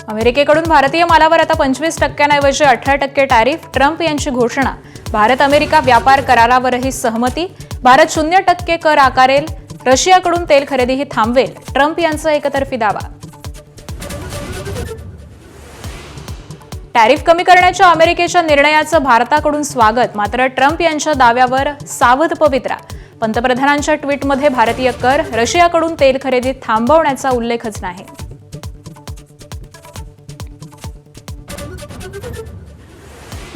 अमेरिकेकडून भारतीय मालावर आता 25% ऐवजी 18% टॅरिफ. ट्रम्प यांची घोषणा. भारत अमेरिका व्यापार करारावरही सहमती. भारत 0% कर आकारेल. रशियाकडून तेल खरेदीही थांबवेल. ट्रम्प यांचा एकतर्फी दावा. टॅरिफ कमी करण्याच्या अमेरिकेच्या निर्णयाचं भारताकडून स्वागत. मात्र ट्रम्प यांच्या दाव्यावर सावध पवित्रा. पंतप्रधानांच्या ट्विटमध्ये भारतीय कर, रशियाकडून तेल खरेदी थांबवण्याचा उल्लेखच नाही.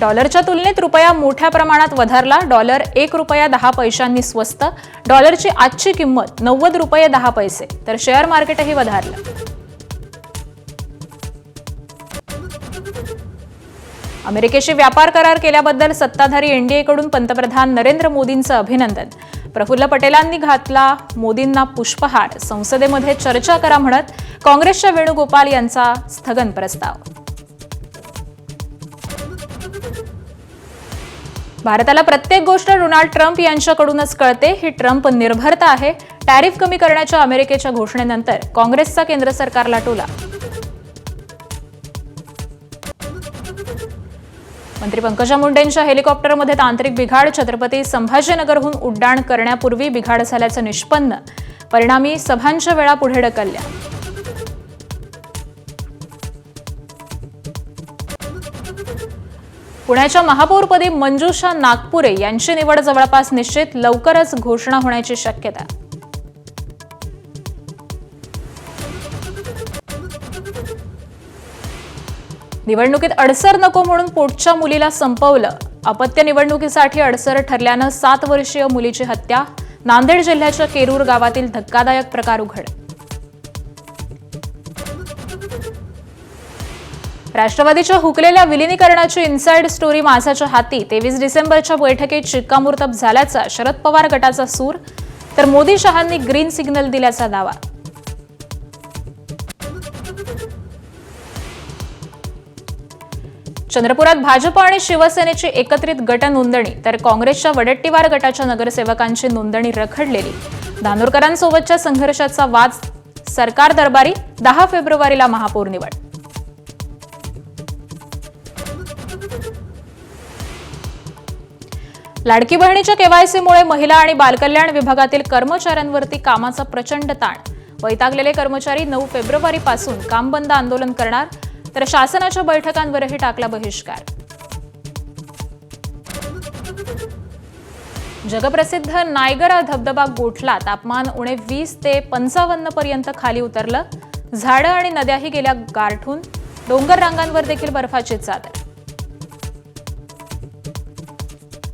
डॉलरच्या तुलनेत रुपया मोठ्या प्रमाणात वधारला. डॉलर ₹1.10 स्वस्त. डॉलरची आजची किंमत ₹90.10, तर शेअर मार्केटही वधारलं. अमेरिकेशी व्यापार करार केल्याबद्दल सत्ताधारी एनडीएकडून पंतप्रधान नरेंद्र मोदींचं अभिनंदन. प्रफुल्ल पटेलांनी घातला मोदींना पुष्पहार. संसदेमध्ये चर्चा करा म्हणत काँग्रेसच्या वेणुगोपाल यांचा स्थगन प्रस्ताव. भारताला प्रत्येक गोष्ट डोनाल्ड ट्रम्प यांच्याकडूनच कळते. ही ट्रम्प निर्भरता आहे. टॅरिफ कमी करण्याच्या अमेरिकेच्या घोषणेनंतर काँग्रेसचा केंद्र सरकारला टोला. मंत्री पंकजा मुंडेंच्या हेलिकॉप्टरमध्ये तांत्रिक बिघाड. छत्रपती संभाजीनगरहून उड्डाण करण्यापूर्वी बिघाड झाल्याचं निष्पन्न. परिणामी सभांच्या वेळा पुढे ढकलल्या. पुण्याच्या महापौरपदी मंजुषा नागपुरे यांची निवड जवळपास निश्चित. लवकरच घोषणा होण्याची शक्यता. निवडणुकीत अडसर नको म्हणून पोटच्या मुलीला संपवलं. अपत्य निवडणुकीसाठी अडसर ठरल्यानं 7 वर्षीय मुलीची हत्या. नांदेड जिल्ह्याच्या केरूर गावातील धक्कादायक प्रकार उघड. राष्ट्रवादीच्या हुकलेल्या विलिनीकरणाची इनसाइड स्टोरी माझ्याच्या हाती. 23 डिसेंबरच्या बैठकीत शिक्कामोर्तब झाल्याचा शरद पवार गटाचा सूर. तर मोदी शहांनी ग्रीन सिग्नल दिल्याचा दावा. चंद्रपुरात भाजप आणि शिवसेनेची एकत्रित गट नोंदणी. तर काँग्रेसच्या वडट्टीवार गटाच्या नगरसेवकांची नोंदणी रखडलेली. धानोरकरांसोबतच्या संघर्षाचा वाद सरकार दरबारी. 10 फेब्रुवारीला महापौर निवड. लाडकी बहिणीच्या केवायसीमुळे महिला आणि बालकल्याण विभागातील कर्मचाऱ्यांवरती कामाचा प्रचंड ताण. वैतागलेले कर्मचारी 9 फेब्रुवारीपासून काम बंद आंदोलन करणार. तर शासनाच्या बैठकांवरही टाकला बहिष्कार. जगप्रसिद्ध नायगरा धबधबा गोठला. तापमान उणे 20 ते 55 पर्यंत खाली उतरलं. झाडं आणि नद्याही गेल्या गारठून. डोंगर रांगांवर देखील बर्फाची चादर.